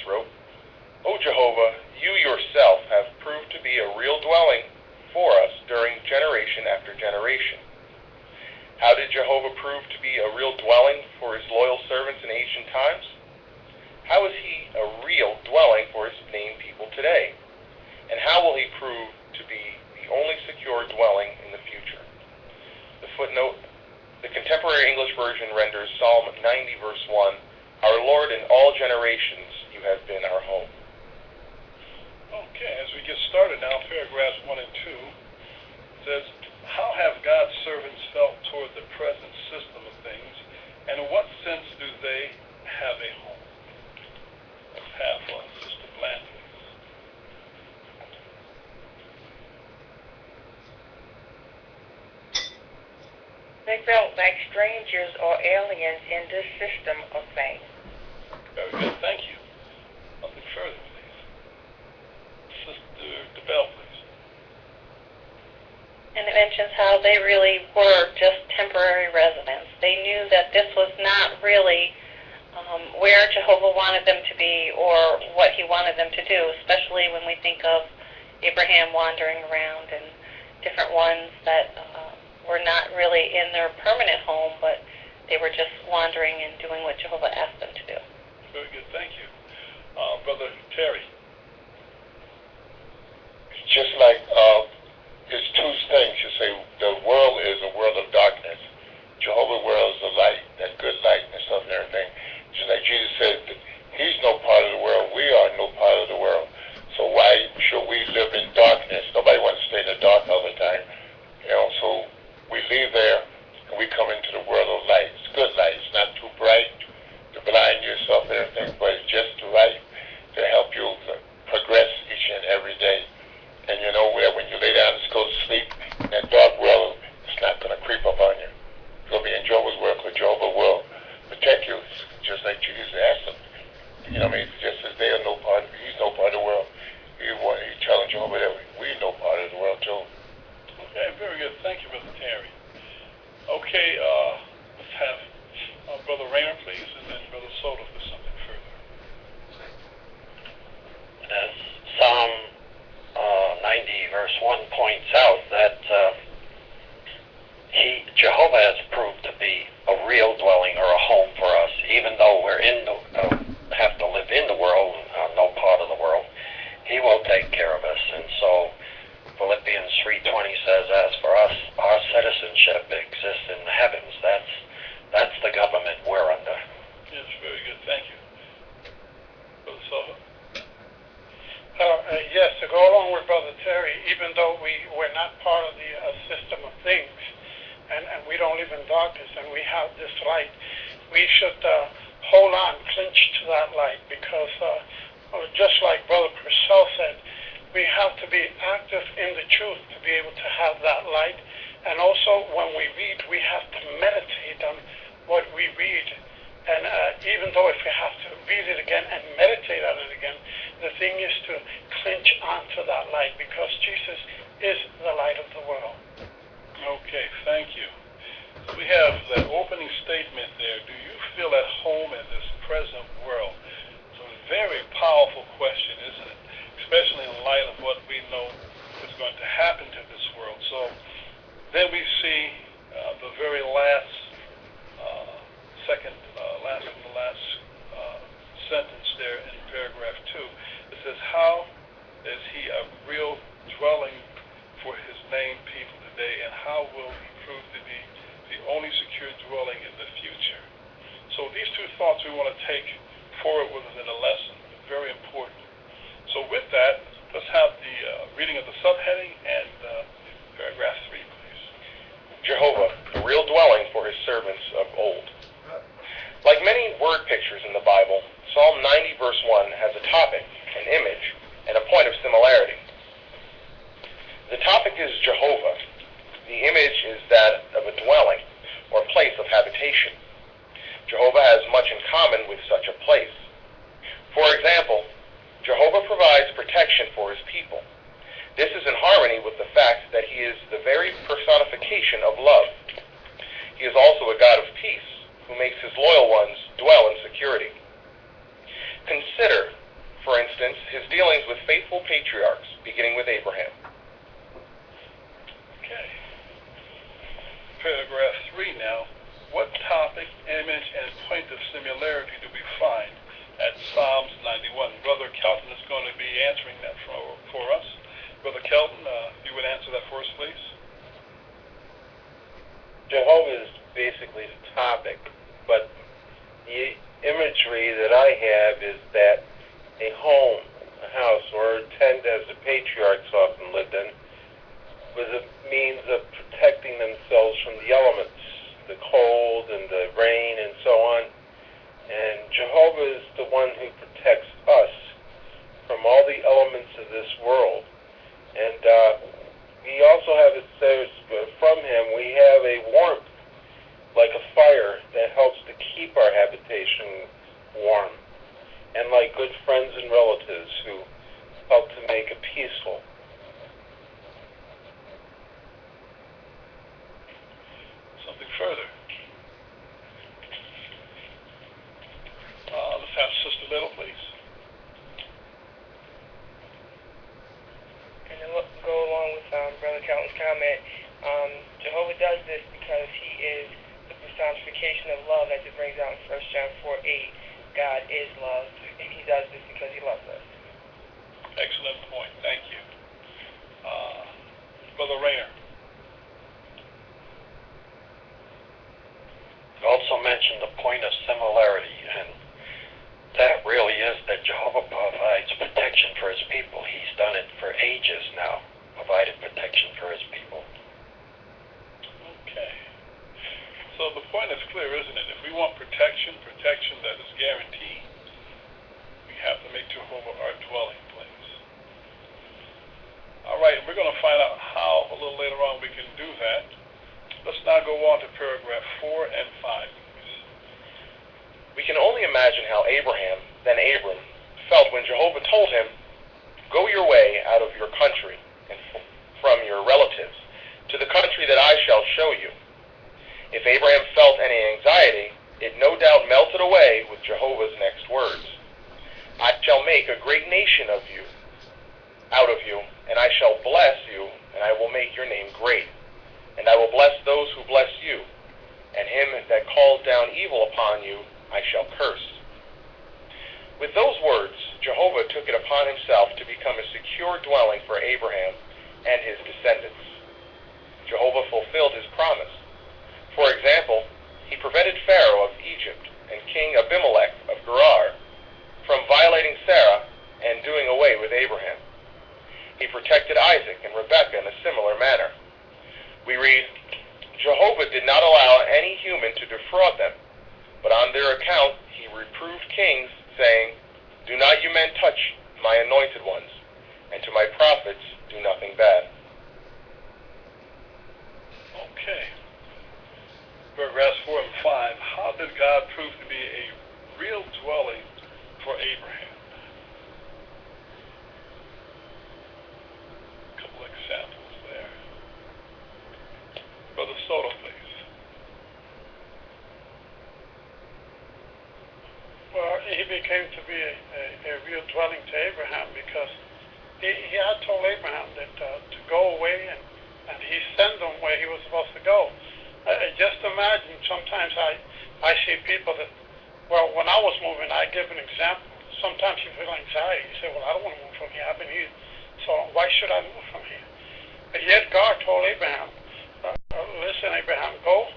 wrote, O Jehovah, you yourself have proved to be a real dwelling for us during generation after generation. How did Jehovah prove to be a real dwelling for his loyal servants in ancient times? How is he a real dwelling for his named people today? And how will he prove to be the only secure dwelling in the future? The footnote, the contemporary English version renders Psalm 90 verse 1, Our Lord, in all generations you have been our home. Okay, as we get started now, paragraphs 1 and 2 says, how have God's servants felt toward the present system of things, and in what sense do they have a home? Let's have Sister Bland, please. They felt like strangers or aliens in this system of things. Very good, thank you. Nothing further, please. Sister DeBell, please. And it mentions how they really were just temporary residents. They knew that this was not really where Jehovah wanted them to be or what he wanted them to do, especially when we think of Abraham wandering around and different ones that were not really in their permanent home, but they were just wandering and doing what Jehovah asked them to do. Very good, thank you. Brother Terry. It's just like it's two things. You say the world is a world of darkness. Jehovah's world is the light, that good light and stuff and everything. Just like Jesus said, that he's no part of the world. We are no part of the world. So why should we live in darkness? Nobody wants to stay in the dark all the time. You know, so we leave there and we come into the world of light. It's good light. It's not too bright to blind yourself and everything, but it's just right to help you progress each and every day. And you know where when you lay down and go to sleep, in that dark world, it's not going to creep up on you. You'll be in Jehovah's world, because Jehovah will protect you, just like Jesus asked him. You know what I mean? Just as they are no part of, he's no part of the world. He's telling Jehovah that we're no part of the world too. Okay, very good. Thank you, Brother Terry. Okay, let's have Brother Rayner, please, and then Brother Soto for something further. As Psalm 90 verse 1 points out that Jehovah has proved to be a real dwelling or a home for us, even though we're have to live in the world, no part of the world. He will take care of us. And so Philippians 3:20 says, as for us, our citizenship exists in the heavens. That's the government we're under. Yes, very good. Thank you. Brother Soto. Yes, to go along with Brother Terry, even though we're not part of the system of things, and we don't live in darkness, and we have this light, we should hold on, clinch to that light, because just like Brother Purcell said, we have to be active in the truth to be able to have that light. And also, when we read, we have to meditate on what we read. And even though if we have to read it again and meditate on it again, the thing is to clinch onto that light, because Jesus is the light of the world. Okay, thank you. We have that opening statement there. Do you feel at home in this present world? It's a very powerful question, isn't it? Especially in light of what we know is going to happen to this world. So then we see the very last sentence there in paragraph 2. It says, how is he a real dwelling for his named people today, and how will he prove to be the only secure dwelling in the future? So these two thoughts we want to take forward with us in a lesson. Very important. So with that, let's have the reading of the subheading and paragraph 3, please. Jehovah, the real dwelling for his servants of old. Like many word pictures in the Bible, Psalm 90 verse 1 has a topic, an image, and a point of similarity. The topic is Jehovah. The image is that of a dwelling, or place of habitation. Jehovah has much in common with such a place. For example, Jehovah provides protection for his people. This is in harmony with the fact that he is the very personification of love. He is also a God of peace, who makes his loyal ones dwell in security. Consider dealings with faithful patriarchs, beginning with Abraham. Okay. Paragraph 3 now. What topic, image, and point of similarity do we find at Psalms 91? Brother Kelton is going to be answering that for us. Brother Kelton, you would answer that for us, please? Jehovah is basically the topic, but the imagery that I have is that a home, a house, or a tent, as the patriarchs often lived in, was a means of protecting themselves from the elements, the cold and the rain and so on. And Jehovah is the one who protects us from all the elements of this world. And we also have, it says, from him we have a warmth, like a fire, that helps to keep our habitation warm. And like good friends and relatives who help to make it peaceful. Something further. Let's have Sister Little, please. And to go along with Brother Kelton's comment, Jehovah does this because he is the personification of love, as it brings out in 1 John 4:8. God is love. He does this because he loves us. Excellent point. Thank you. Brother Rayner. You also mentioned the point of similarity, and that really is that Jehovah provides protection for his people. He's done it for ages now, provided protection for his people. Okay. So the point is clear, isn't it? If we want protection that is guaranteed, we have to make Jehovah our dwelling place. All right, we're going to find out how a little later on we can do that. Let's now go on to paragraph 4 and 5. We can only imagine how Abraham, then Abram, felt when Jehovah told him, "Go your way out of your country and from your relatives to the country that I shall show you." If Abraham felt any anxiety, it no doubt melted away with Jehovah's next words. "I shall make a great nation of you, out of you, and I shall bless you, and I will make your name great. And I will bless those who bless you, and him that calls down evil upon you I shall curse." With those words, Jehovah took it upon himself to become a secure dwelling for Abraham and his descendants. Jehovah fulfilled his promise. For example, he prevented Pharaoh of Egypt and King Abimelech of Gerar from violating Sarah and doing away with Abraham. He protected Isaac and Rebekah in a similar manner. We read, "Jehovah did not allow any human to defraud them, but on their account he reproved kings, saying, 'Do not you men touch my anointed ones, and to my prophets do nothing bad.'" Okay. Paragraphs 4 and 5. How did God prove to be a real dwelling for Abraham? A couple examples there. Brother Soto, please. Well, he became to be a real dwelling to Abraham because he had told Abraham that to go away and he sent him where he was supposed to go. Just imagine, sometimes I see people that, well, when I was moving, I give an example. Sometimes you feel anxiety. You say, well, I don't want to move from here. I've been here, so why should I move from here? But yet God told Abraham, listen, Abraham, go.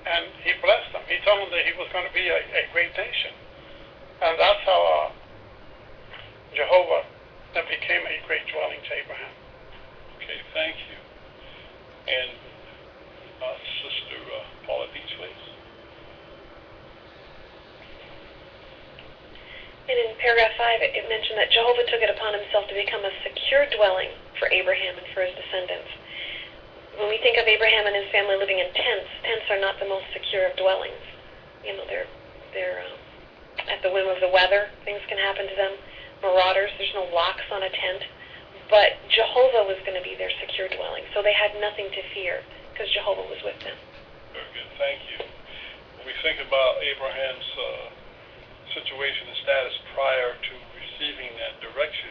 And he blessed him. He told him that he was going to be a great nation. And that's how Jehovah became a great dwelling to Abraham. Okay, thank you. And Sister Paula Beach, please. And in paragraph 5, it mentioned that Jehovah took it upon himself to become a secure dwelling for Abraham and for his descendants. When we think of Abraham and his family living in tents, tents are not the most secure of dwellings. You know, they're at the whim of the weather. Things can happen to them. Marauders, there's no locks on a tent. But Jehovah was going to be their secure dwelling, so they had nothing to fear because Jehovah was with them. Very good, thank you. When we think about Abraham's situation and status prior to receiving that direction,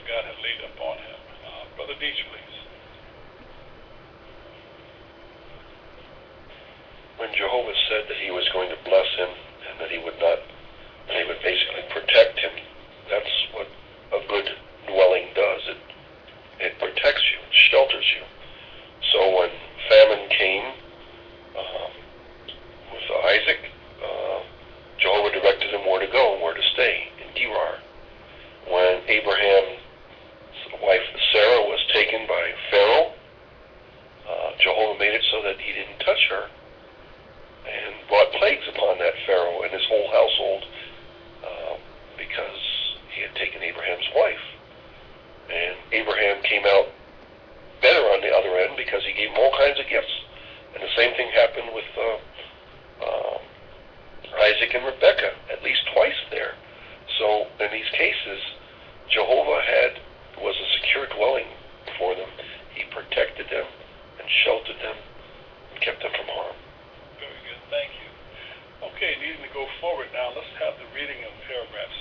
God had laid upon him. Brother Deitch, please. When Jehovah said that he was going to bless him and that he would not, and he would basically protect him, that's what a good dwelling does. It protects you, it shelters you. So when famine came with Isaac, Jehovah directed him where to go and where to stay in Gerar. When Abraham's wife Sarah was taken by Pharaoh, Jehovah made it so that he didn't touch her, and brought plagues upon that Pharaoh and his whole household because he had taken Abraham's wife. And Abraham came out better on the other end because he gave him all kinds of gifts. And the same thing happened with Isaac and Rebekah, at least twice there. So in these cases, Jehovah was a secure dwelling for them. He protected them and sheltered them and kept them from harm. Very good, thank you. Okay, needing to go forward now, let's have the reading of paragraph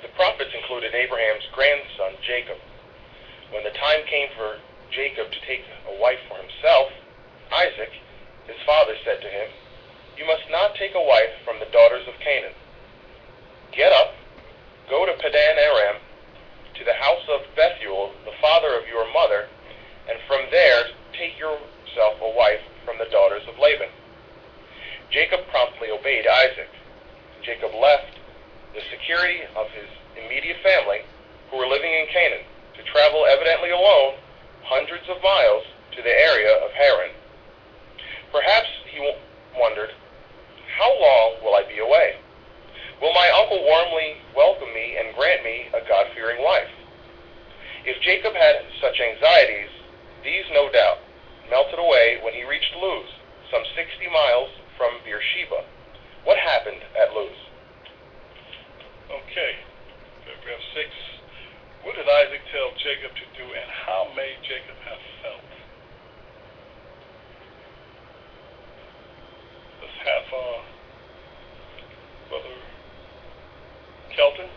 6. The prophets included Abraham's grandson, Jacob. When the time came for Jacob to take a wife for himself, Isaac, his father, said to him, "You must not take a wife from the daughters of Canaan. Get up, go to Padan Aram, to the house of Bethuel, the father of your mother, and from there take yourself a wife from the daughters of Laban." Jacob promptly obeyed Isaac. Jacob left the security of his immediate family, who were living in Canaan, to travel evidently alone hundreds of miles to the area of Haran. Perhaps he wondered, how long will I be away? Will my uncle warmly welcome me and grant me a God-fearing wife? If Jacob had such anxieties, these no doubt melted away when he reached Luz, some 60 miles from Beersheba. What happened at Luz? Okay, paragraph 6. What did Isaac tell Jacob to do, and how may Jacob have felt? Let's have Brother Kelton.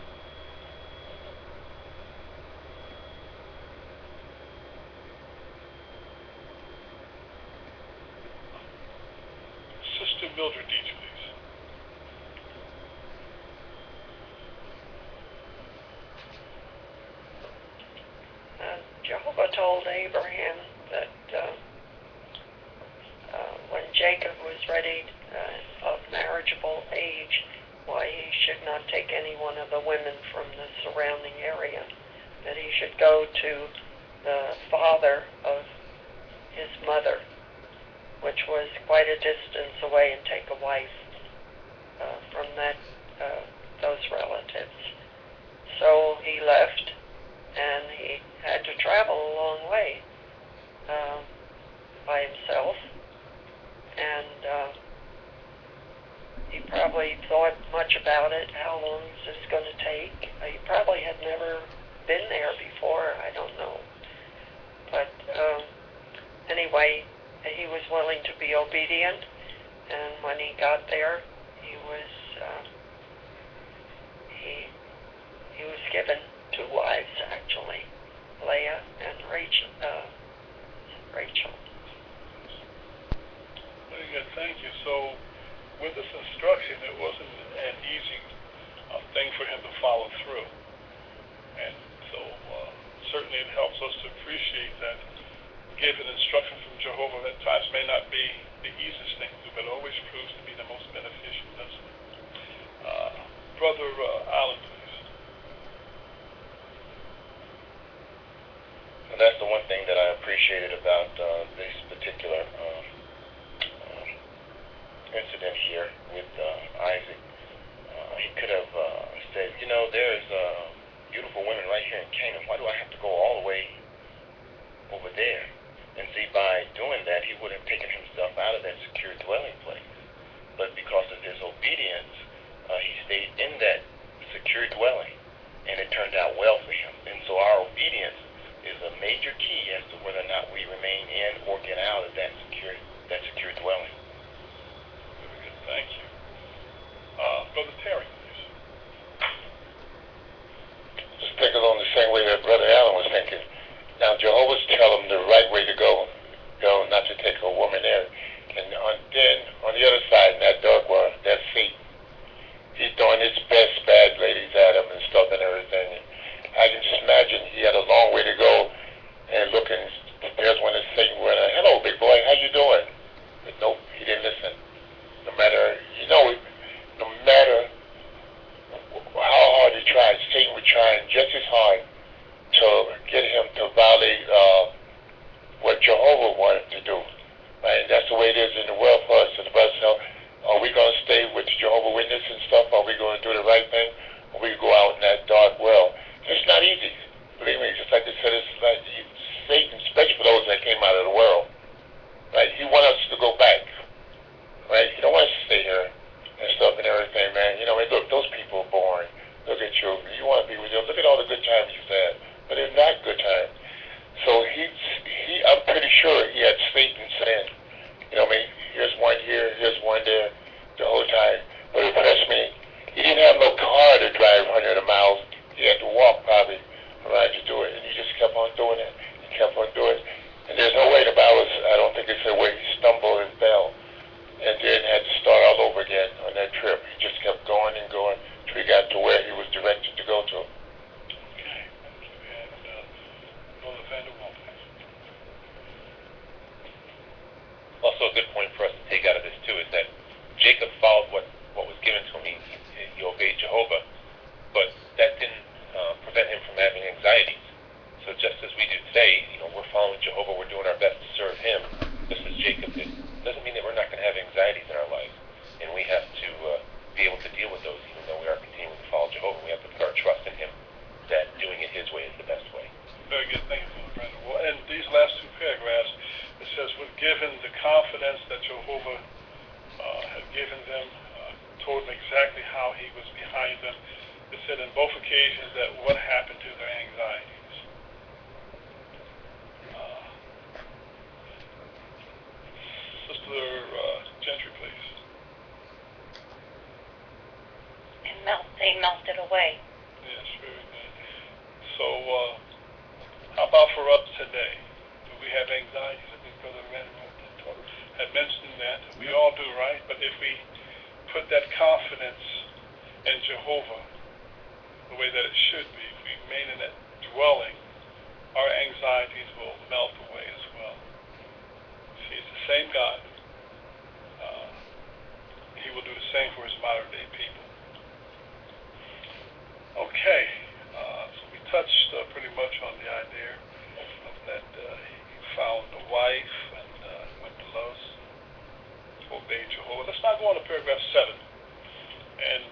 Sister Mildred Deitch, please. Jehovah told Abraham that when Jacob was ready of marriageable age, why he should not take any one of the women from the surrounding area, that he should go to the father of his mother, which was quite a distance away, and take a wife from those relatives. So he left, and he had to travel a long way by himself, and he probably thought much about it. How long is this going to take? He probably had never been there before, I don't know. But anyway, he was willing to be obedient, and when he got there, he was given 2 wives, actually, Leah and Rachel. Very good, thank you. So, with this instruction, it wasn't an easy thing for him to follow through. And so, certainly it helps us to appreciate that given instruction from Jehovah at times may not be the easiest thing to do, but always proves to be the most beneficial, doesn't it? Brother Allen, please. And that's the one thing that I appreciated about this particular incident here with Isaac. He could have said, there's beautiful women right here in Canaan. Why do I have to go all the way over there? And see, by doing that, he would have taken himself out of that secure dwelling place. But because of his obedience, he stayed in that secure dwelling, and it turned out well for him. And so our obedience is a major key as to whether or not we remain in or get out of that secure dwelling. Very good, thank you. Brother Terry, please. think along the same way that Brother Allen was thinking. Now, Jehovah's tell them the right way to go, not to take a woman there. And then, on the other side, in that dark world, that's Satan. He's throwing his best bad ladies at him and stuff and everything. And I can just imagine he had a long way to go and looking, there's one that's Satan went, hello, big boy, how you doing? But nope, he didn't listen. No matter, no matter how hard he tried, Satan was trying just as hard to get him to violate what Jehovah wanted to do. Right? And that's the way it is in the world for us. And the brothers know, are we going to stay with Jehovah Witness and stuff? Are we going to do the right thing? Or we go out in that dark world? It's not easy. Believe me, just like they said, it's like Satan, especially for those that came out of the world. Right? He wants us to go back. Right? He don't want us to stay here and stuff and everything, man. Look, those people are boring. Look at you. You want to be with them. Look at all the good times you've had. But they're not good times. So I'm pretty sure he had Satan saying, here's one here, here's one there, the whole time. But trust me, he didn't have no car to drive hundreds of miles. He had to walk probably around to do it. And he just kept on doing it. He kept on doing it. And there's no way the Bible, I don't think it said where he stumbled and fell. And then had to start all over again on that trip. He just kept going and going until he got to where he was directed to go to. Also, a good point for us to take out of this too is that Jacob followed what was given to him. He obeyed Jehovah, but that didn't prevent him from having anxieties. So just as we do today, we're following Jehovah, we're doing our best to serve him, just as Jacob did. Doesn't mean that we're not going to have anxieties in our lives, and we have to be able to deal with those, even though we are continuing to follow Jehovah. We have to put our trust in him that doing it his way is the best way. Very good. Thank you, Brother Brandon. Well, in these last two paragraphs, it says, when given the confidence that Jehovah had given them, told them exactly how he was behind them. It said in both occasions that what happened to their anxieties. Sister Gentry, please. They melted away. Yes, very good. So, how about for us today? Do we have anxieties? I think Brother Randall had mentioned that. We all do, right? But if we put that confidence in Jehovah the way that it should be, if we remain in that dwelling, our anxieties will melt away as well. See, it's the same God. He will do the same for his modern day people. Okay, so we touched pretty much on the idea of that he found a wife and went to Luz, obeyed Jehovah. Let's now go on to paragraph 7 and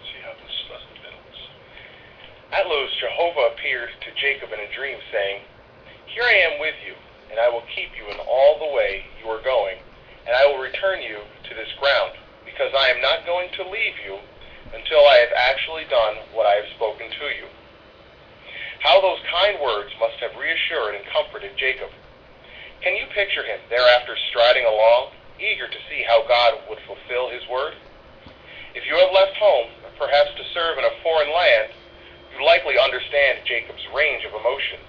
see how this lesson builds. At Luz, Jehovah appeared to Jacob in a dream, saying, "Here I am with you, and I will keep you in all the way you are going, and I will return you to this ground, because I am not going to leave you until I have actually done what I have spoken to you." How those kind words must have reassured and comforted Jacob. Can you picture him thereafter striding along, eager to see how God would fulfill his word? If you have left home, perhaps to serve in a foreign land, you likely understand Jacob's range of emotions.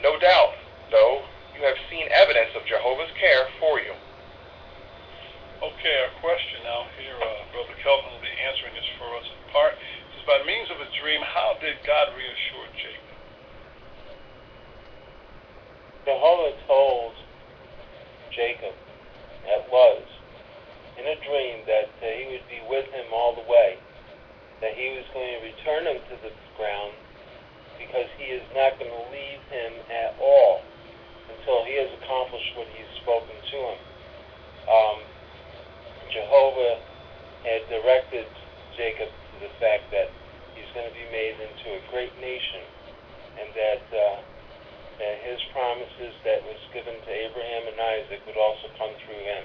No doubt, though, you have seen evidence of Jehovah's care for you. Okay, our question now here, Brother Kelvin will be answering this for us in part. It says, by means of a dream, how did God reassure Jacob? Jehovah told Jacob at Luz in a dream that he would be with him all the way, that he was going to return him to the ground because he is not going to leave him at all until he has accomplished what he has spoken to him. Jehovah had directed Jacob to the fact that he's going to be made into a great nation, and that his promises that was given to Abraham and Isaac would also come through him.